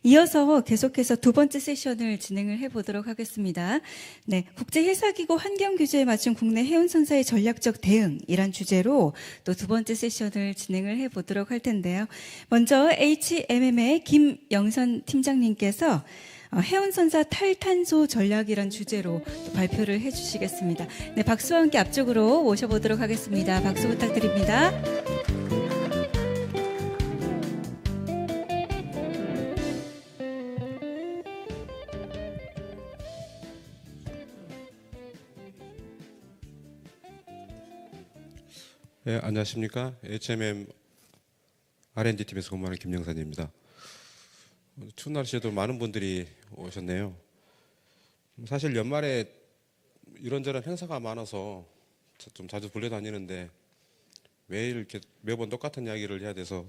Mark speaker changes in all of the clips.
Speaker 1: 이어서 계속해서 두 번째 세션을 진행을 해보도록 하겠습니다. 네, 국제회사기구 환경규제에 맞춘 국내 해운선사의 전략적 대응이란 주제로 또 두 번째 세션을 진행을 해보도록 할 텐데요. 먼저 HMM의 김영선 팀장님께서 해운선사 탈탄소 전략이란 주제로 또 발표를 해주시겠습니다. 네, 박수와 함께 앞쪽으로 모셔보도록 하겠습니다. 박수 부탁드립니다.
Speaker 2: 네, 안녕하십니까. HMM R&D팀에서 근무하는 김영선입니다. 추운 날씨에도 많은 분들이 오셨네요. 사실 연말에 이런저런 행사가 많아서 좀 자주 불려다니는데 매일 이렇게 매번 똑같은 이야기를 해야 돼서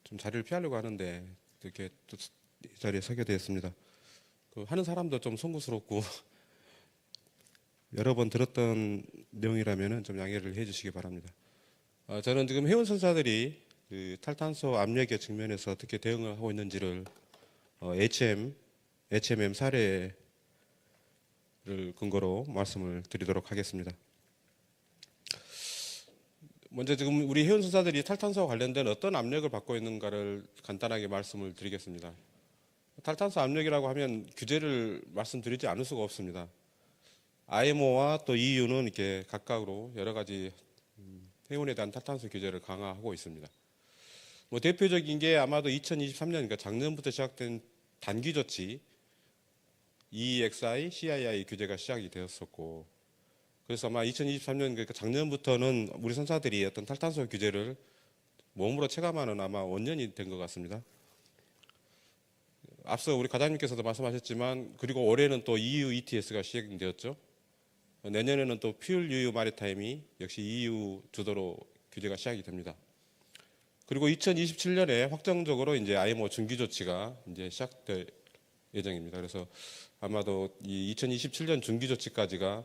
Speaker 2: 좀 자리를 피하려고 하는데 이렇게 또 이 자리에 서게 되었습니다. 하는 사람도 좀 송구스럽고 여러 번 들었던 내용이라면 좀 양해를 해주시기 바랍니다. 저는 지금 해운선사들이 그 탈탄소 압력의 측면에서 어떻게 대응을 하고 있는지를 HMM 사례를 근거로 말씀을 드리도록 하겠습니다. 먼저 지금 우리 해운선사들이 탈탄소와 관련된 어떤 압력을 받고 있는가를 간단하게 말씀을 드리겠습니다. 탈탄소 압력이라고 하면 규제를 말씀드리지 않을 수가 없습니다. IMO와 또 EU는 이렇게 각각으로 여러 가지 해운에 대한 탈탄소 규제를 강화하고 있습니다. 대표적인 게 아마도 2023년, 그러니까 작년부터 시작된 단기 조치 EEXI, CII 규제가 시작이 되었었고, 그래서 아마 2023년, 그러니까 작년부터는 우리 선사들이 어떤 탈탄소 규제를 몸으로 체감하는 아마 원년이 된 것 같습니다. 앞서 우리 과장님께서도 말씀하셨지만, 그리고 올해는 또 EU ETS가 시행되었죠. 내년에는 또 퓨얼 유유 마리타임이 역시 EU 주도로 규제가 시작이 됩니다. 그리고 2027년에 확정적으로 이제 IMO 중기 조치가 이제 시작될 예정입니다. 그래서 아마도 이 2027년 중기 조치까지가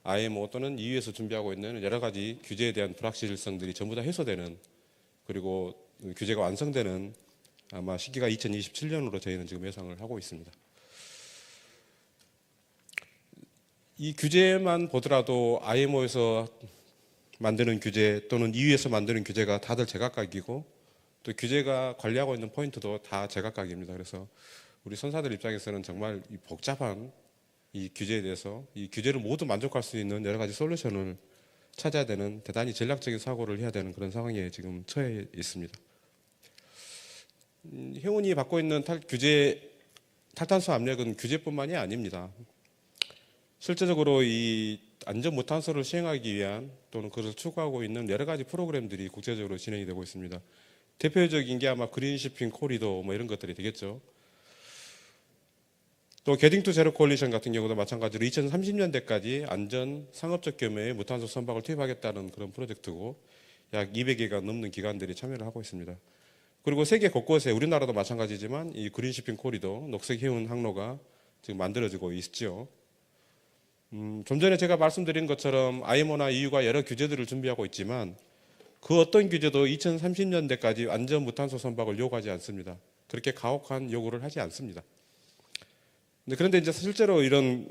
Speaker 2: IMO 또는 EU에서 준비하고 있는 여러 가지 규제에 대한 불확실성들이 전부 다 해소되는, 그리고 규제가 완성되는 아마 시기가 2027년으로 저희는 지금 예상을 하고 있습니다. 이 규제만 보더라도 IMO에서 만드는 규제 또는 EU에서 만드는 규제가 다들 제각각이고, 또 규제가 관리하고 있는 포인트도 다 제각각입니다. 그래서 우리 선사들 입장에서는 정말 이 복잡한 이 규제에 대해서 이 규제를 모두 만족할 수 있는 여러 가지 솔루션을 찾아야 되는 대단히 전략적인 사고를 해야 되는 그런 상황에 지금 처해 있습니다. 해운이 받고 있는 탈탄소 압력은 규제뿐만이 아닙니다. 실제적으로 이 안전 무탄소를 시행하기 위한 또는 그것을 추구하고 있는 여러 가지 프로그램들이 국제적으로 진행이 되고 있습니다. 대표적인 게 아마 그린시핑 코리도 뭐 이런 것들이 되겠죠. 또 게딩 투 제로 콜리션 같은 경우도 마찬가지로 2030년대까지 안전 상업적 규모의 무탄소 선박을 투입하겠다는 그런 프로젝트고, 약 200개가 넘는 기관들이 참여를 하고 있습니다. 그리고 세계 곳곳에, 우리나라도 마찬가지지만 이 그린시핑 코리도 녹색 해운 항로가 지금 만들어지고 있죠. 좀 전에 제가 말씀드린 것처럼 IMO나 EU가 여러 규제들을 준비하고 있지만 그 어떤 규제도 2030년대까지 안전 무탄소 선박을 요구하지 않습니다. 그렇게 가혹한 요구를 하지 않습니다. 그런데 이제 실제로 이런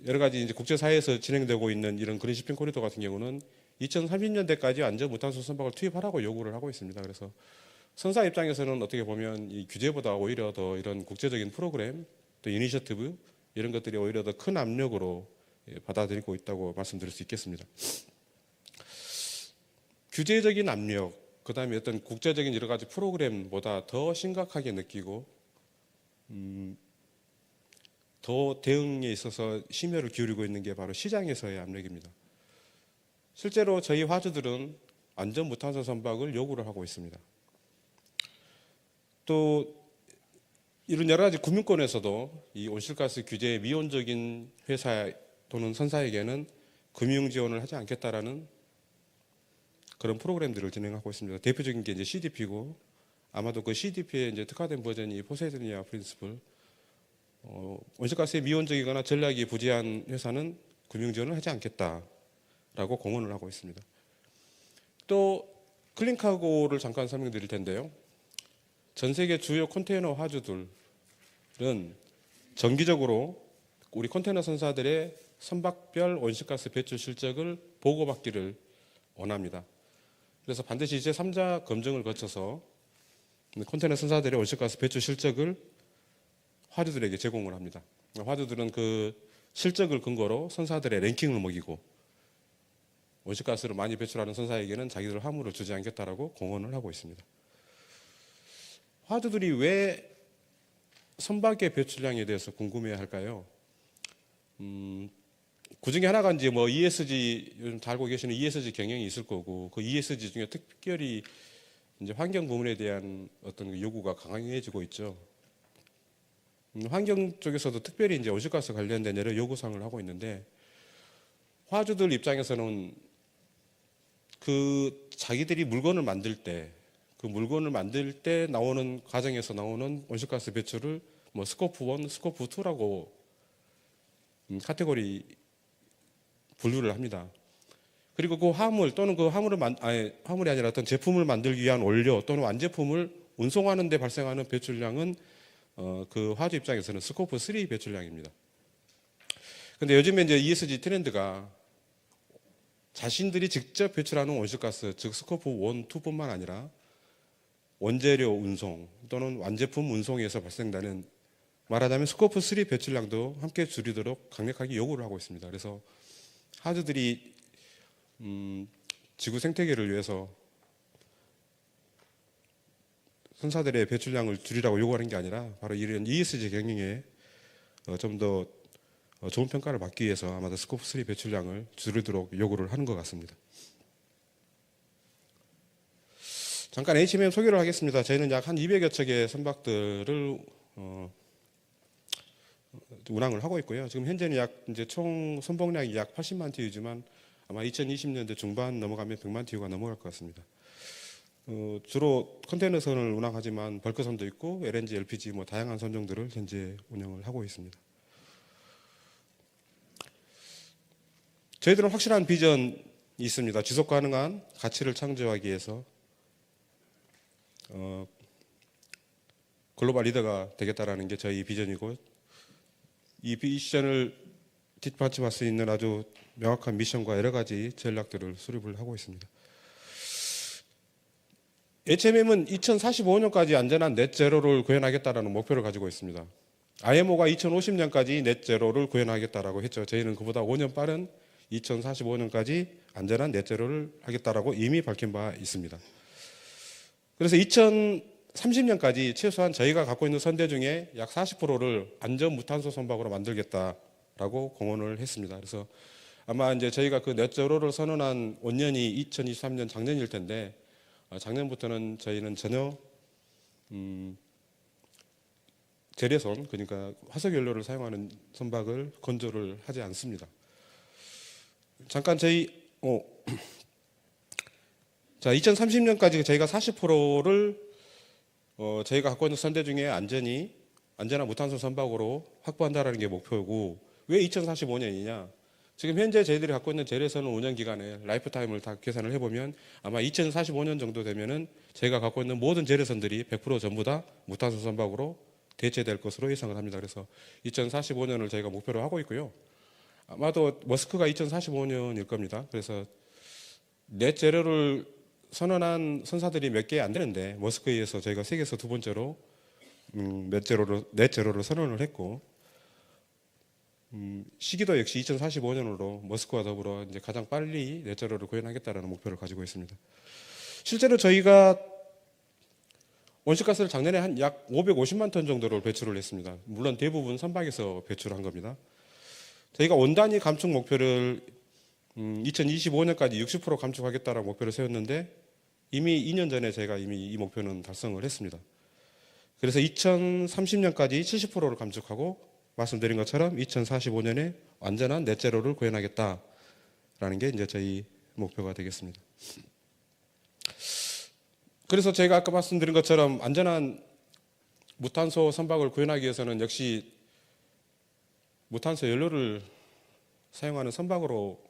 Speaker 2: 여러 가지 이제 국제사회에서 진행되고 있는 이런 그린시핑 코리도 같은 경우는 2030년대까지 안전 무탄소 선박을 투입하라고 요구를 하고 있습니다. 그래서 선사 입장에서는 어떻게 보면 이 규제보다 오히려 더 이런 국제적인 프로그램 또 이니셔티브 이런 것들이 오히려 더 큰 압력으로 받아들이고 있다고 말씀드릴 수 있겠습니다. 규제적인 압력, 그 다음에 어떤 국제적인 여러 가지 프로그램보다 더 심각하게 느끼고 더 대응에 있어서 심혈을 기울이고 있는 게 바로 시장에서의 압력입니다. 실제로 저희 화주들은 안전 무탄소 선박을 요구를 하고 있습니다. 또 이런 여러 가지 금융권에서도 이 온실가스 규제에 미온적인 회사 또는 선사에게는 금융 지원을 하지 않겠다라는 그런 프로그램들을 진행하고 있습니다. 대표적인 게 이제 CDP고, 아마도 그 CDP의 이제 특화된 버전이 포세이돈이아 프린시플. 온실가스에 미온적이거나 전략이 부재한 회사는 금융 지원을 하지 않겠다라고 공언을 하고 있습니다. 또 클린카고를 잠깐 설명드릴 텐데요. 전 세계 주요 컨테이너 화주들은 정기적으로 우리 컨테이너 선사들의 선박별 온실가스 배출 실적을 보고받기를 원합니다. 그래서 반드시 제3자 검증을 거쳐서 컨테이너 선사들의 온실가스 배출 실적을 화주들에게 제공을 합니다. 화주들은 그 실적을 근거로 선사들의 랭킹을 먹이고 온실가스를 많이 배출하는 선사에게는 자기들 화물을 주지 않겠다라고 공언을 하고 있습니다. 화주들이 왜 선박의 배출량에 대해서 궁금해야 할까요? 그 중에 하나가 이제 뭐 ESG, 요즘 다 알고 계시는 ESG 경영이 있을 거고, 그 ESG 중에 특별히 이제 환경 부문에 대한 어떤 요구가 강해지고 있죠. 환경 쪽에서도 특별히 이제 온실가스 관련된 여러 요구사항을 하고 있는데, 화주들 입장에서는 그 자기들이 물건을 만들 때, 그 물건을 만들 때 나오는 과정에서 나오는 온실가스 배출을 뭐 스코프 1, 스코프 2라고 카테고리 분류를 합니다. 그리고 그 화물 또는 그 화물이 아니라 어떤 제품을 만들기 위한 원료 또는 완제품을 운송하는 데 발생하는 배출량은 그 화주 입장에서는 스코프 3 배출량입니다. 근데 요즘에 이제 ESG 트렌드가 자신들이 직접 배출하는 온실가스, 즉 스코프 1, 2뿐만 아니라 원재료 운송 또는 완제품 운송에서 발생되는, 말하자면 스코프 3 배출량도 함께 줄이도록 강력하게 요구를 하고 있습니다. 그래서 화주들이 지구 생태계를 위해서 선사들의 배출량을 줄이라고 요구하는 게 아니라 바로 이런 ESG 경영에 좀 더 좋은 평가를 받기 위해서 아마도 스코프 3 배출량을 줄이도록 요구를 하는 것 같습니다. 잠깐 HMM 소개를 하겠습니다. 저희는 약 한 200여 척의 선박들을 운항을 하고 있고요. 지금 현재는 약 이제 총 선봉량이 약 80만 TU지만 아마 2020년대 중반 넘어가면 100만 TU가 넘어갈 것 같습니다. 주로 컨테이너선을 운항하지만 벌크선도 있고 LNG, LPG 뭐 다양한 선종들을 현재 운영을 하고 있습니다. 저희들은 확실한 비전이 있습니다. 지속 가능한 가치를 창조하기 위해서 글로벌 리더가 되겠다라는 게 저희 비전이고, 이 비전을 뒷받침할 수 있는 아주 명확한 미션과 여러 가지 전략들을 수립을 하고 있습니다. HMM은 2045년까지 안전한 넷제로를 구현하겠다라는 목표를 가지고 있습니다. IMO가 2050년까지 넷제로를 구현하겠다라고 했죠. 저희는 그보다 5년 빠른 2045년까지 안전한 넷제로를 하겠다라고 이미 밝힌 바 있습니다. 그래서 2030년까지 최소한 저희가 갖고 있는 선대 중에 약 40%를 안전 무탄소 선박으로 만들겠다라고 공언을 했습니다. 그래서 아마 이제 저희가 그 넷제로를 선언한 원년이 2023년 작년일 텐데, 작년부터는 저희는 전혀 재래선, 그러니까 화석 연료를 사용하는 선박을 건조를 하지 않습니다. 잠깐 자, 2030년까지 저희가 40%를 저희가 갖고 있는 선대 중에 안전한 무탄소 선박으로 확보한다라는 게 목표고, 왜 2045년이냐? 지금 현재 저희들이 갖고 있는 재래선은 운영 기간에 라이프 타임을 다 계산을 해보면 아마 2045년 정도 되면은 저희가 갖고 있는 모든 재래선들이 100% 전부 다 무탄소 선박으로 대체될 것으로 예상을 합니다. 그래서 2045년을 저희가 목표로 하고 있고요. 아마도 머스크가 2045년일 겁니다. 그래서 넷제로를 선언한 선사들이 몇 개 안 되는데, 머스크에 의해서 저희가 세계에서 두 번째로 넷제로를 선언을 했고, 시기도 역시 2045년으로 머스크와 더불어 이제 가장 빨리 넷제로를 구현하겠다라는 목표를 가지고 있습니다. 실제로 저희가 온실가스를 작년에 한 약 550만 톤 정도를 배출을 했습니다. 물론 대부분 선박에서 배출한 겁니다. 저희가 원단위 감축 목표를 2025년까지 60% 감축하겠다라는 목표를 세웠는데, 이미 2년 전에 저희가 이미 이 목표는 달성을 했습니다. 그래서 2030년까지 70%를 감축하고, 말씀드린 것처럼 2045년에 완전한 넷제로를 구현하겠다라는 게 이제 저희 목표가 되겠습니다. 그래서 제가 아까 말씀드린 것처럼 안전한 무탄소 선박을 구현하기 위해서는 역시 무탄소 연료를 사용하는 선박으로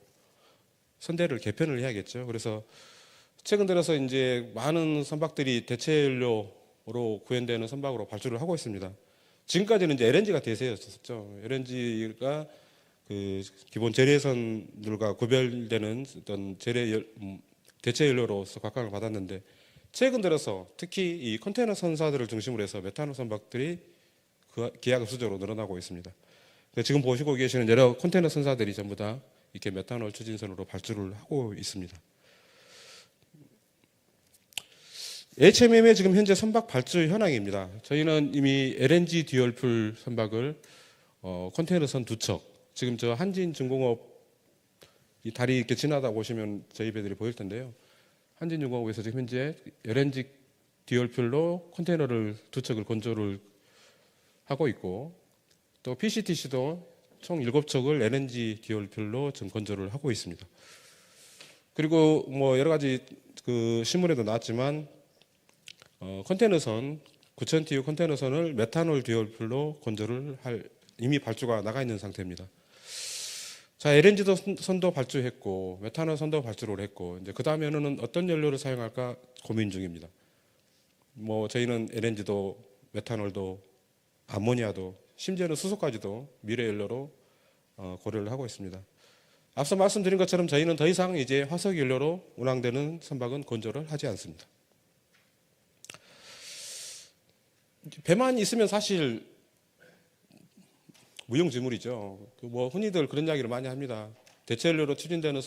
Speaker 2: 선대를 개편을 해야겠죠. 그래서 최근 들어서 이제 많은 선박들이 대체 연료 구현되는 선박으로 발주를 하고 있습니다. 지금까지는 이제 LNG가 대세였었죠. LNG가 그 기본 재래선들과 구별되는 어떤 대체 연료로서 각광을 받았는데 최근 들어서 특히 이 컨테이너 선사들을 중심으로 해서 메탄올 선박들이 기하급수적으로 늘어나고 있습니다. 지금 보시고 계시는 여러 컨테이너 선사들이 전부 다 이렇게 메탄올 추진선으로 발주를 하고 있습니다. HMM의 지금 현재 선박 발주 현황입니다. 저희는 이미 LNG 듀얼풀 선박을 컨테이너선 2척, 지금 저 한진중공업 이 다리 이렇게 지나다 보시면 저희 배들이 보일 텐데요. 한진중공업에서 지금 현재 LNG 듀얼풀로 컨테이너를 2척을 건조를 하고 있고, 또 PCTC도 총 7척을 LNG 듀얼풀로 지금 건조를 하고 있습니다. 그리고 뭐 여러 가지 그 신문에도 나왔지만 컨테이너선 9000TU 컨테이너선을 메탄올 듀얼풀로 건조를 할 이미 발주가 나가 있는 상태입니다. 자, LNG 선도 발주했고 메탄올 선도 발주를 했고 이제 그 다음에는 어떤 연료를 사용할까 고민 중입니다. 뭐 저희는 LNG도 메탄올도 암모니아도 심지어는 수소까지도 미래 연료로 고려를 하고 있습니다. 앞서 말씀드린 것처럼 저희는 더 이상 이제 화석 연료로 운항되는 선박은 건조를 하지 않습니다. 배만 있으면 사실 무용지물이죠. 뭐 흔히들 그런 이야기를 많이 합니다. 대체 연료로 추진되는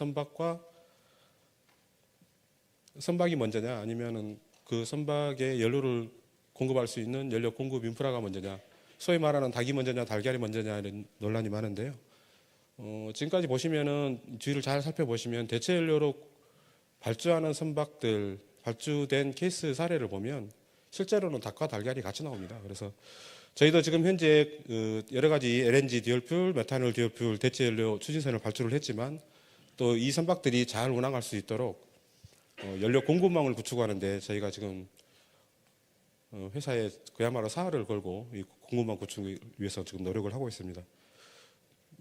Speaker 2: 선박이 먼저냐, 아니면은 그 선박에 연료를 공급할 수 있는 연료 공급 인프라가 먼저냐, 소위 말하는 닭이 먼저냐, 달걀이 먼저냐 이런 논란이 많은데요. 지금까지 보시면은 뒤를 잘 살펴보시면 대체 연료로 발주하는 선박들 발주된 케이스 사례를 보면 실제로는 닭과 달걀이 같이 나옵니다. 그래서 저희도 지금 현재 여러 가지 LNG 듀얼풀, 메탄올 듀얼풀 대체 연료 추진선을 발주를 했지만 또 이 선박들이 잘 운항할 수 있도록 연료 공급망을 구축하는데 저희가 지금 회사에 그야말로 사활을 걸고 이 공급망 구축을 위해서 지금 노력을 하고 있습니다.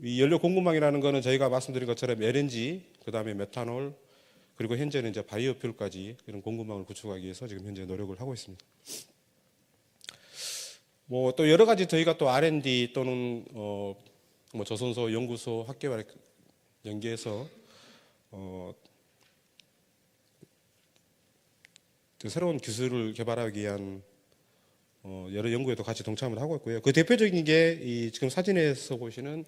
Speaker 2: 이 연료 공급망이라는 것은 저희가 말씀드린 것처럼 LNG, 그다음에 메탄올, 그리고 현재는 이제 바이오퓨얼까지 이런 공급망을 구축하기 위해서 지금 현재 노력을 하고 있습니다. 뭐 또 여러 가지 저희가 또 R&D 또는 뭐 조선소, 연구소, 학계와 연계해서 새로운 기술을 개발하기 위한 여러 연구에도 같이 동참을 하고 있고요. 그 대표적인 게 이 지금 사진에서 보시는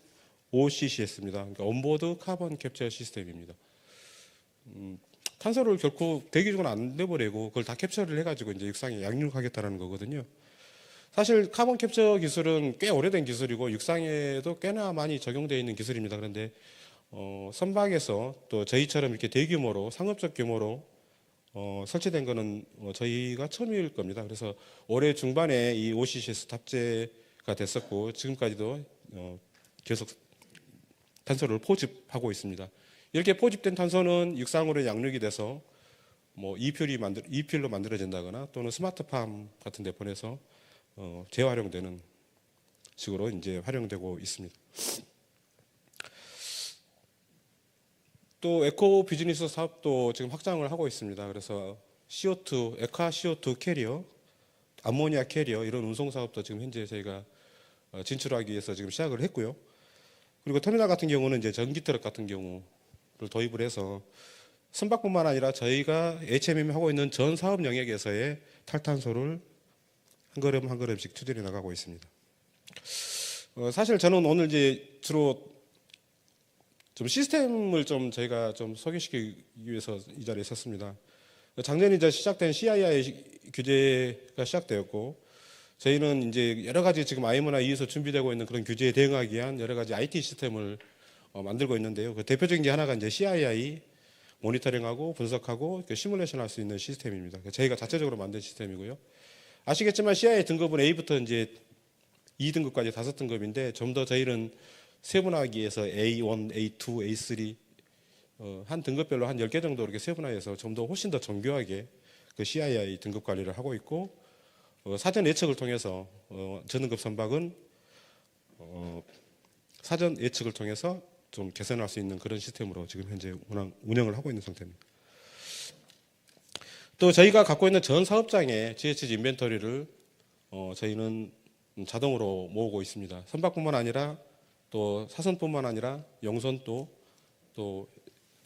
Speaker 2: OCCS입니다. 그러니까 온보드 카본 캡처 시스템입니다. 탄소를 결코 대기 중은 안 내보내고 그걸 다 캡처를 해가지고 이제 육상에 양육하겠다는 거거든요. 사실 카본 캡처 기술은 꽤 오래된 기술이고 육상에도 꽤나 많이 적용되어 있는 기술입니다. 그런데 선박에서 또 저희처럼 이렇게 대규모로 상업적 규모로 설치된 거는 저희가 처음일 겁니다. 그래서 올해 중반에 이 OCCS 탑재가 됐었고 지금까지도 계속 탄소를 포집하고 있습니다. 이렇게 포집된 탄소는 육상으로 양육이 돼서 뭐 이필로 만들어진다거나 또는 스마트팜 같은 데 보내서 재활용되는 식으로 이제 활용되고 있습니다. 또 에코 비즈니스 사업도 지금 확장을 하고 있습니다. 그래서 CO2, 액화 CO2 캐리어, 암모니아 캐리어 이런 운송 사업도 지금 현재 저희가 진출하기 위해서 지금 시작을 했고요. 그리고 터미널 같은 경우는 이제 전기 트럭 같은 경우를 도입을 해서 선박뿐만 아니라 저희가 HMM이 하고 있는 전 사업 영역에서의 탈탄소를 한 걸음 한 걸음씩 추진해 나가고 있습니다. 사실 저는 오늘 이제 주로 좀 시스템을 좀 저희가 좀 소개시키기 위해서 이 자리에 섰습니다. 작년에 이제 시작된 CII 규제가 시작되었고 저희는 이제 여러 가지 지금 IMO나 EU에서 준비되고 있는 그런 규제에 대응하기 위한 여러 가지 IT 시스템을 만들고 있는데요. 그 대표적인 게 하나가 이제 CII 모니터링하고 분석하고 시뮬레이션 할 수 있는 시스템입니다. 저희가 자체적으로 만든 시스템이고요. 아시겠지만 CII 등급은 A부터 이제 2등급까지 5등급인데 좀 더 저희는 세분화하기 위해서 A1, A2, A3 한 등급별로 한 10개 정도 이렇게 세분화해서 좀 더 훨씬 더 정교하게 그 CII 등급 관리를 하고 있고 사전 예측을 통해서 저등급 선박은 사전 예측을 통해서 좀 개선할 수 있는 그런 시스템으로 지금 현재 운영을 하고 있는 상태입니다. 또 저희가 갖고 있는 전 사업장의 GHG 인벤토리를 저희는 자동으로 모으고 있습니다. 선박뿐만 아니라 또 사선뿐만 아니라 영선도 또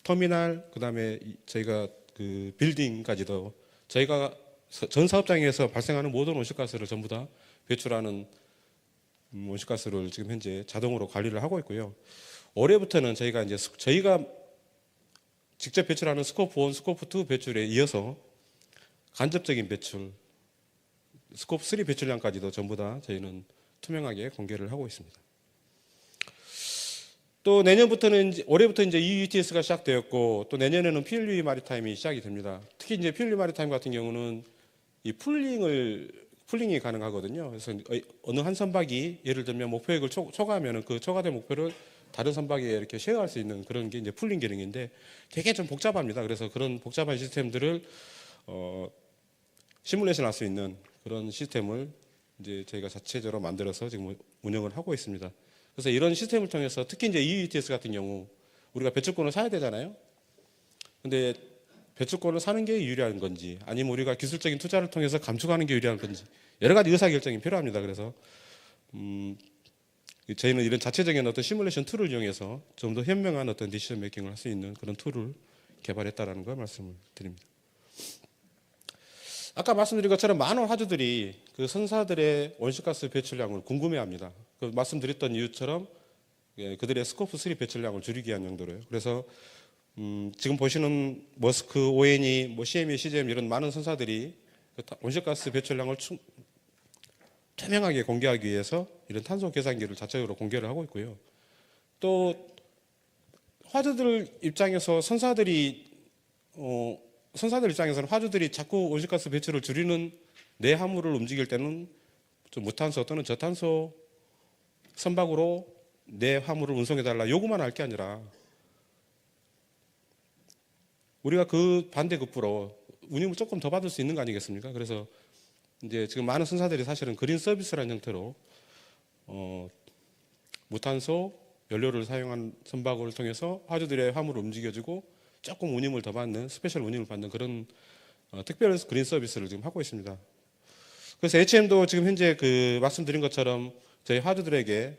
Speaker 2: 터미널 그다음에 저희가 그 빌딩까지도 저희가 전 사업장에서 발생하는 모든 온실가스를 전부 다 배출하는 온실가스를 지금 현재 자동으로 관리를 하고 있고요. 올해부터는 저희가 이제 저희가 직접 배출하는 스코프 1, 스코프 2 배출에 이어서 간접적인 배출, 스코프 3 배출량까지도 전부 다 저희는 투명하게 공개를 하고 있습니다. 또 내년부터는 올해부터 이제 EU ETS가 시작되었고 또 내년에는 PLUE 마리타임이 시작이 됩니다. 특히 이제 PLUE 마리타임 같은 경우는 이 풀링이 가능하거든요. 그래서 어느 한 선박이 예를 들면 목표액을 초과하면 그 초과된 목표를 다른 선박에 이렇게 쉐어할 수 있는 그런 게 이제 풀링 기능인데 되게 좀 복잡합니다. 그래서 그런 복잡한 시스템들을 시뮬레이션 할 수 있는 그런 시스템을 이제 저희가 자체적으로 만들어서 지금 운영을 하고 있습니다. 그래서 이런 시스템을 통해서 특히 이제 EU ETS 같은 경우 우리가 배출권을 사야 되잖아요. 근데 배출권을 사는 게 유리한 건지 아니면 우리가 기술적인 투자를 통해서 감축하는 게 유리한 건지 여러 가지 의사결정이 필요합니다. 그래서 저희는 이런 자체적인 어떤 시뮬레이션 툴을 이용해서 좀 더 현명한 어떤 디시전 메이킹을 할 수 있는 그런 툴을 개발했다라는 걸 말씀을 드립니다. 아까 말씀드린 것처럼 많은 화주들이 그 선사들의 온실가스 배출량을 궁금해합니다. 그 말씀드렸던 이유처럼 그들의 스코프 3 배출량을 줄이기 위한 용도로요. 그래서 지금 보시는 머스크, ONE, CME, CGM 이런 많은 선사들이 온실가스 배출량을 투명하게 공개하기 위해서 이런 탄소 계산기를 자체적으로 공개를 하고 있고요. 또 화주들 입장에서 선사들 입장에서는 화주들이 자꾸 온실가스 배출을 줄이는 내화물을 움직일 때는 좀 무탄소 또는 저탄소 선박으로 내 화물을 운송해달라 요구만 할 게 아니라 우리가 그 반대급부로 운임을 조금 더 받을 수 있는 거 아니겠습니까? 그래서 이제 지금 많은 선사들이 사실은 그린 서비스라는 형태로 무탄소 연료를 사용한 선박을 통해서 화주들의 화물을 움직여주고 조금 운임을 더 받는 스페셜 운임을 받는 그런 특별 그린 서비스를 지금 하고 있습니다. 그래서 HM도 지금 현재 그 말씀드린 것처럼 저희 화주들에게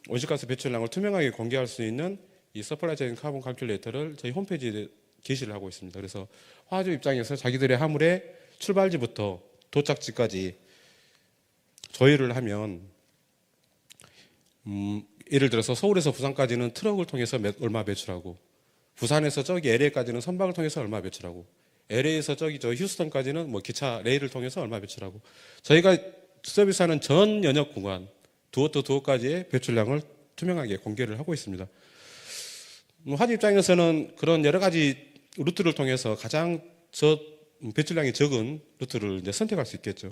Speaker 2: 온실가스 배출량을 투명하게 공개할 수 있는 이 서플라이 체인 카본 칼큘레이터를 저희 홈페이지에 게시를 하고 있습니다. 그래서 화주 입장에서 자기들의 화물의 출발지부터 도착지까지 조회를 하면 예를 들어서 서울에서 부산까지는 트럭을 통해서 얼마 배출하고 부산에서 저기 LA까지는 선박을 통해서 얼마 배출하고 LA에서 저기 저 휴스턴까지는 뭐 기차 레일을 통해서 얼마 배출하고 저희가 서비스하는 전 연역 구간 두어부터 두어까지의 배출량을 투명하게 공개를 하고 있습니다. 화주 입장에서는 그런 여러 가지 루트를 통해서 가장 배출량이 적은 루트를 이제 선택할 수 있겠죠.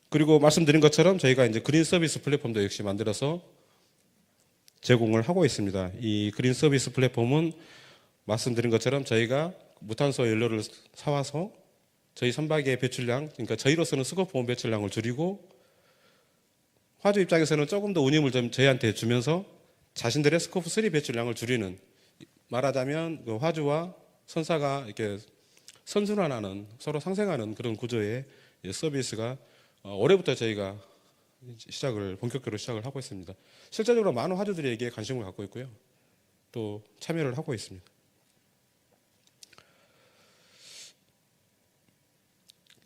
Speaker 2: 그리고 말씀드린 것처럼 저희가 이제 그린 서비스 플랫폼도 역시 만들어서 제공을 하고 있습니다. 이 그린 서비스 플랫폼은 말씀드린 것처럼 저희가 무탄소 연료를 사와서 저희 선박의 배출량, 그러니까 저희로서는 스코프 1 배출량을 줄이고 화주 입장에서는 조금 더 운임을 좀 저희한테 주면서 자신들의 스코프 3 배출량을 줄이는, 말하자면 그 화주와 선사가 이렇게 선순환하는, 서로 상생하는 그런 구조의 서비스가 올해부터 저희가 본격적으로 시작을 하고 있습니다. 실제적으로 많은 화주들이 여기에 관심을 갖고 있고요. 또 참여를 하고 있습니다.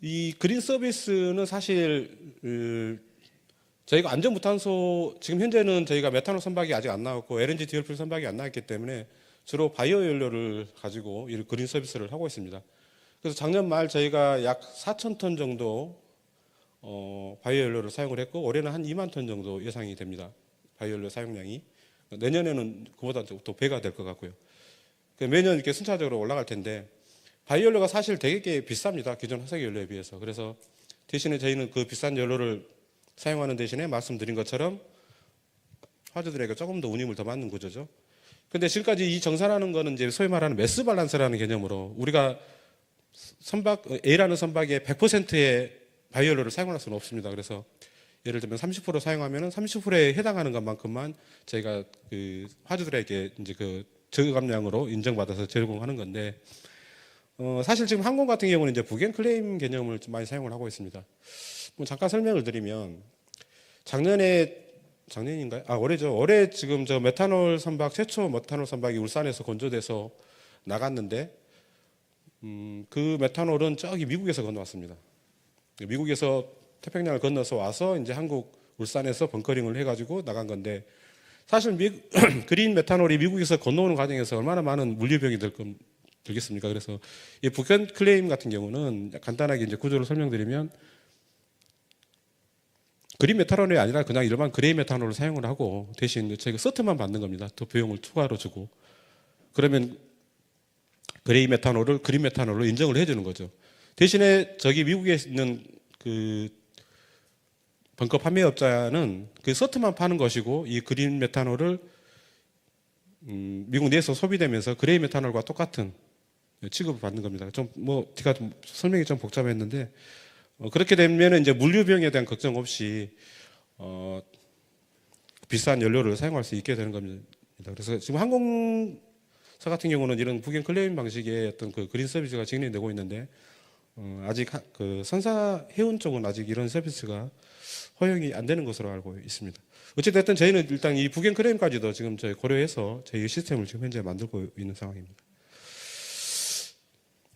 Speaker 2: 이 그린 서비스는 사실 저희가 안전 무탄소, 지금 현재는 저희가 메탄올 선박이 아직 안 나왔고 LNG 듀얼 퓨el 선박이 안 나왔기 때문에 주로 바이오 연료를 가지고 이 그린 서비스를 하고 있습니다. 그래서 작년 말 저희가 약 4,000톤 정도 바이오 연료를 사용을 했고 올해는 한 2만 톤 정도 예상이 됩니다. 바이오 연료 사용량이. 내년에는 그보다 또 배가 될 것 같고요. 매년 이렇게 순차적으로 올라갈 텐데 바이오 연료가 사실 되게 비쌉니다. 기존 화석 연료에 비해서. 그래서 대신에 저희는 그 비싼 연료를 사용하는 대신에 말씀드린 것처럼 화주들에게 조금 더 운임을 더 받는 구조죠. 근데 지금까지 이 정산하는 거는 이제 소위 말하는 매스 밸런스라는 개념으로 우리가 A라는 선박에 100%의 바이오 연료를 사용할 수는 없습니다. 그래서 예를 들면 30% 사용하면은 30%에 해당하는 것만큼만 저희가 그 화주들에게 이제 그 저감량으로 인정받아서 제공하는 건데 사실 지금 항공 같은 경우는 이제 북엔 클레임 개념을 좀 많이 사용을 하고 있습니다. 뭐 잠깐 설명을 드리면 작년인가요? 올해죠. 올해 지금 저 메탄올 선박 최초 메탄올 선박이 울산에서 건조돼서 나갔는데 그 메탄올은 저기 미국에서 건너왔습니다. 미국에서 태평양을 건너서 와서 이제 한국 울산에서 벙커링을 해가지고 나간 건데 사실 그린 메탄올이 미국에서 건너오는 과정에서 얼마나 많은 물류비용이 들겠습니까? 그래서 이 북한 클레임 같은 경우는 간단하게 이제 구조를 설명드리면 그린 메탄올이 아니라 그냥 일반 그레이 메탄올을 사용을 하고 대신 저희가 서트만 받는 겁니다. 더 비용을 추가로 주고 그러면 그레이 메탄올을 그린 메탄올로 인정을 해주는 거죠. 대신에 저기 미국에 있는 그 벙커 판매업자는 그 서트만 파는 것이고 이 그린 메탄올을 미국 내에서 소비되면서 그레이 메탄올과 똑같은 취급을 받는 겁니다. 제가 설명이 좀 복잡했는데 그렇게 되면 이제 물류비용에 대한 걱정 없이 비싼 연료를 사용할 수 있게 되는 겁니다. 그래서 지금 항공사 같은 경우는 이런 북엔 클레임 방식의 어떤 그 그린 서비스가 진행되고 있는데 아직 그 선사 해운 쪽은 아직 이런 서비스가 허용이 안 되는 것으로 알고 있습니다. 어찌됐든 저희는 일단 이 북엔 클레임까지도 지금 저희 고려해서 저희 시스템을 지금 현재 만들고 있는 상황입니다.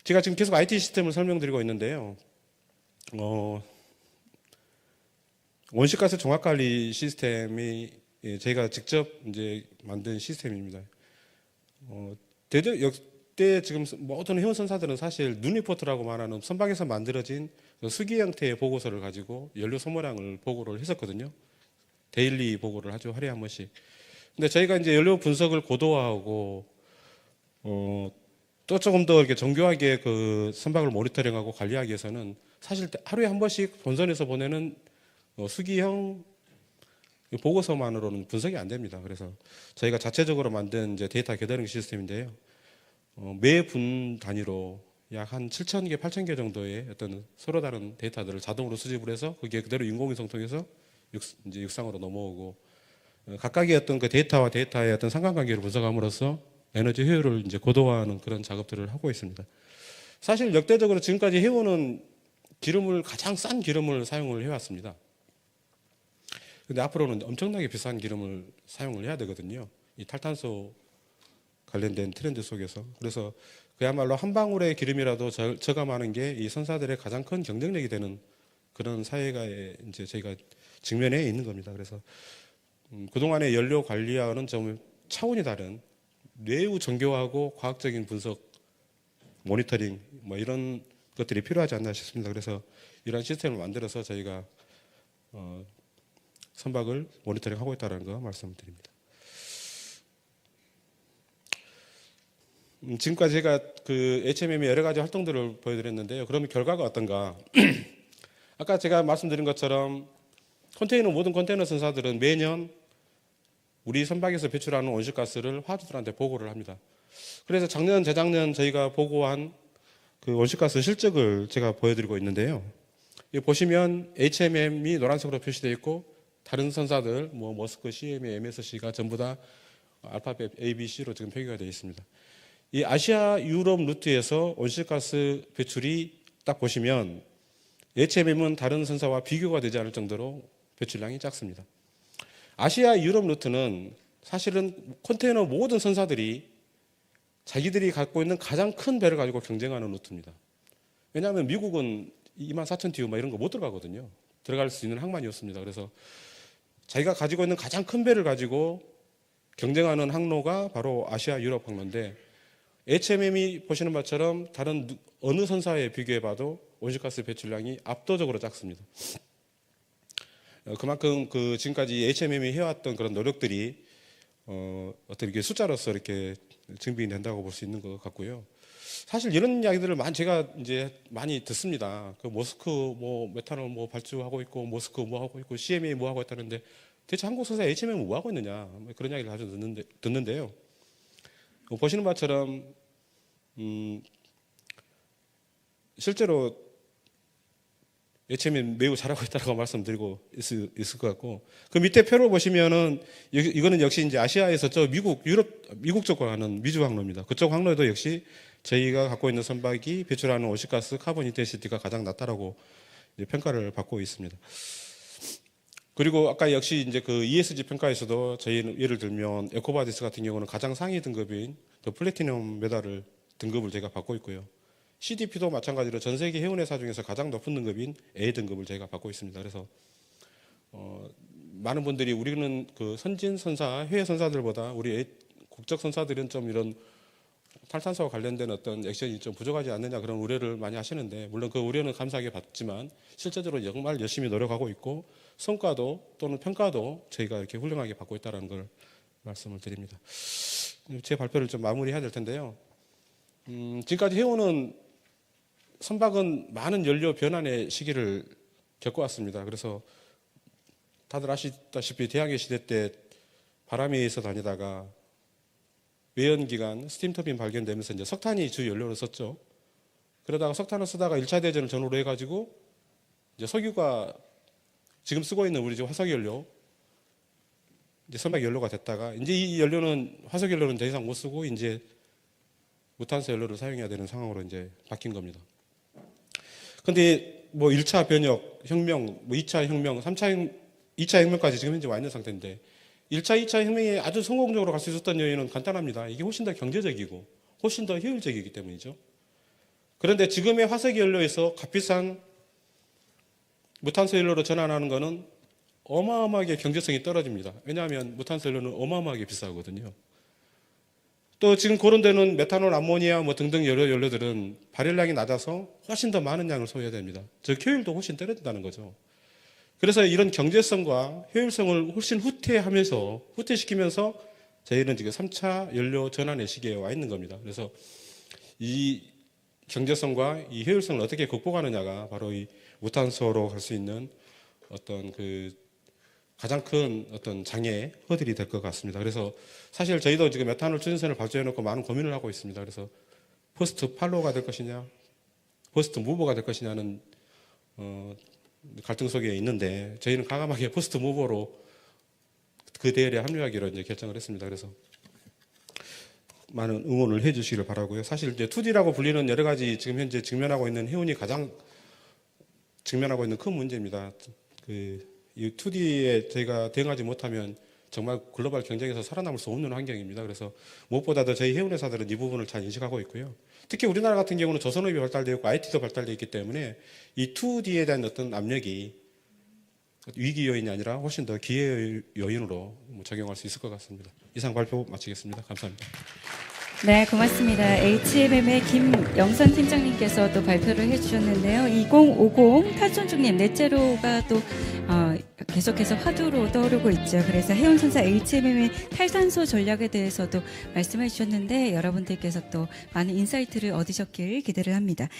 Speaker 2: 제가 지금 계속 IT 시스템을 설명드리고 있는데요. 온실가스 종합관리 시스템이 저희가 직접 이제 만든 시스템입니다. 역대 지금 모든 해운선사들은 사실 눈리포트라고 말하는 선박에서 만들어진 수기 형태의 보고서를 가지고 연료 소모량을 보고를 했었거든요. 데일리 보고를 하죠. 하루에 한 번씩. 근데 저희가 이제 연료 분석을 고도화하고 또 조금 더 이렇게 정교하게 그 선박을 모니터링하고 관리하기 위해서는 사실 하루에 한 번씩 본선에서 보내는 수기형 보고서만으로는 분석이 안 됩니다. 그래서 저희가 자체적으로 만든 이제 데이터 게더링 시스템인데요. 매 분 단위로 약 한 7,000개, 8,000개 정도의 어떤 서로 다른 데이터들을 자동으로 수집을 해서 그게 그대로 인공위성 통해서 이제 육상으로 넘어오고 각각의 어떤 그 데이터와 데이터의 어떤 상관관계를 분석함으로써 에너지 효율을 이제 고도화하는 그런 작업들을 하고 있습니다. 사실 역대적으로 지금까지 해오는 가장 싼 기름을 사용을 해왔습니다. 근데 앞으로는 엄청나게 비싼 기름을 사용을 해야 되거든요. 이 탈탄소 관련된 트렌드 속에서. 그래서 그야말로 한 방울의 기름이라도 저감하는 게 이 선사들의 가장 큰 경쟁력이 되는 그런 사회가 이제 저희가 직면해 있는 겁니다. 그래서 그동안의 연료 관리와는 좀 차원이 다른 매우 정교하고 과학적인 분석, 모니터링 뭐 이런 것들이 필요하지 않나 싶습니다. 그래서 이런 시스템을 만들어서 저희가 선박을 모니터링하고 있다는 거 말씀드립니다. 지금까지 제가 그 HMM의 여러 가지 활동들을 보여드렸는데요. 그러면 결과가 어떤가? 아까 제가 말씀드린 것처럼 모든 컨테이너 선사들은 매년 우리 선박에서 배출하는 온실가스를 화주들한테 보고를 합니다. 그래서 작년, 재작년 저희가 보고한 그 온실가스 실적을 제가 보여드리고 있는데요. 여기 보시면 HMM이 노란색으로 표시되어 있고 다른 선사들, 머스크, CME, MSC가 전부 다 알파벳 A, B, C로 지금 표기가 되어 있습니다. 이 아시아 유럽 루트에서 온실가스 배출이 딱 보시면 HMM은 다른 선사와 비교가 되지 않을 정도로 배출량이 작습니다. 아시아 유럽 루트는 사실은 컨테이너 모든 선사들이 자기들이 갖고 있는 가장 큰 배를 가지고 경쟁하는 루트입니다. 왜냐하면 미국은 24,000TEU 이런 거 못 들어가거든요. 들어갈 수 있는 항만이 없습니다. 그래서 자기가 가지고 있는 가장 큰 배를 가지고 경쟁하는 항로가 바로 아시아 유럽 항로인데 HMM이 보시는 바처럼 다른 어느 선사에 비교해 봐도 온실가스 배출량이 압도적으로 작습니다. 그만큼 그 지금까지 HMM이 해왔던 그런 노력들이 어떤 이렇게 숫자로서 이렇게 증빙이 된다고 볼 수 있는 것 같고요. 사실 이런 이야기들을 제가 이제 많이 듣습니다. 그 모스크 메탄올 발주하고 있고 모스크 하고 있고 CMA 하고 있다는데 대체 한국 선사 HMM 하고 있느냐 그런 이야기를 자주 듣는데요. 보시는 바처럼 실제로 HM이 매우 잘하고 있다고 말씀드리고 있을 것 같고, 그 밑에 표를 보시면은 이거는 역시 이제 아시아에서 저 미국 쪽과 하는 미주 항로입니다. 그쪽 항로에도 역시 저희가 갖고 있는 선박이 배출하는 온실가스 카본 인텐시티가 가장 낮다라고 이제 평가를 받고 있습니다. 그리고 아까 역시 이제 그 ESG 평가에서도 저희는 예를 들면 에코바디스 같은 경우는 가장 상위 등급인 더 플래티넘 메달을 등급을 제가 받고 있고요. CDP도 마찬가지로 전 세계 해운회사 중에서 가장 높은 등급인 A 등급을 저희가 받고 있습니다. 그래서 많은 분들이 우리는 그 선진 선사, 해외 선사들보다 우리 국적 선사들은 좀 이런 탈탄소와 관련된 어떤 액션이 좀 부족하지 않느냐 그런 우려를 많이 하시는데, 물론 그 우려는 감사하게 받지만 실제적으로 정말 열심히 노력하고 있고 성과도 또는 평가도 저희가 이렇게 훌륭하게 받고 있다는 걸 말씀을 드립니다. 제 발표를 좀 마무리해야 될 텐데요. 지금까지 해운은 선박은 많은 연료 변환의 시기를 겪어왔습니다. 그래서 다들 아시다시피 대항해 시대 때 바람에 의해서 다니다가 외연기관 스팀터빈 발견되면서 이제 석탄이 주 연료로 썼죠. 그러다가 석탄을 쓰다가 1차 대전을 전후로 해가지고 이제 석유가 지금 쓰고 있는 우리 지금 화석 연료, 이제 선박 연료가 됐다가 이제 이 연료는 화석 연료는 더 이상 못 쓰고 이제 무탄소 연료를 사용해야 되는 상황으로 이제 바뀐 겁니다. 근데 뭐 1차 변혁, 혁명, 뭐 2차 혁명, 2차 혁명까지 지금 현재 와 있는 상태인데 1차, 2차 혁명이 아주 성공적으로 갈 수 있었던 요인은 간단합니다. 이게 훨씬 더 경제적이고 훨씬 더 효율적이기 때문이죠. 그런데 지금의 화석 연료에서 값비싼 무탄소 연료로 전환하는 것은 어마어마하게 경제성이 떨어집니다. 왜냐하면 무탄소 연료는 어마어마하게 비싸거든요. 또 지금 거론되는 메탄올, 암모니아 뭐 등등 여러 연료들은 발열량이 낮아서 훨씬 더 많은 양을 소요해야 됩니다. 즉 효율도 훨씬 떨어진다는 거죠. 그래서 이런 경제성과 효율성을 훨씬 후퇴시키면서 저희는 지금 3차 연료 전환의 시기에 와 있는 겁니다. 그래서 이 경제성과 이 효율성을 어떻게 극복하느냐가 바로 이 무탄소로 갈 수 있는 어떤 그 가장 큰 어떤 장애, 허들이 될 것 같습니다. 그래서 사실 저희도 지금 메탄올 추진선을 발주해놓고 많은 고민을 하고 있습니다. 그래서 퍼스트 팔로우가 될 것이냐, 퍼스트 무버가 될 것이냐는 갈등 속에 있는데 저희는 과감하게 퍼스트 무버로 그 대열에 합류하기로 이제 결정을 했습니다. 그래서 많은 응원을 해주시기를 바라고요. 사실 이제 2D라고 불리는 여러 가지 지금 현재 직면하고 있는 해운이 가장 직면하고 있는 큰 문제입니다. 이 2D에 저희가 대응하지 못하면 정말 글로벌 경쟁에서 살아남을 수 없는 환경입니다. 그래서 무엇보다도 저희 해운회사들은 이 부분을 잘 인식하고 있고요. 특히 우리나라 같은 경우는 조선업이 발달되어 있고 IT도 발달되어 있기 때문에 이 2D에 대한 어떤 압력이 위기 요인이 아니라 훨씬 더 기회 요인으로 적용할 수 있을 것 같습니다. 이상 발표 마치겠습니다. 감사합니다.
Speaker 1: 네, 고맙습니다. HMM의 김영선 팀장님께서 또 발표를 해주셨는데요. 2050 탈선 중립 넷제로가 또 계속해서 화두로 떠오르고 있죠. 그래서 해운선사 HMM의 탈탄소 전략에 대해서도 말씀해 주셨는데 여러분들께서 또 많은 인사이트를 얻으셨길 기대를 합니다.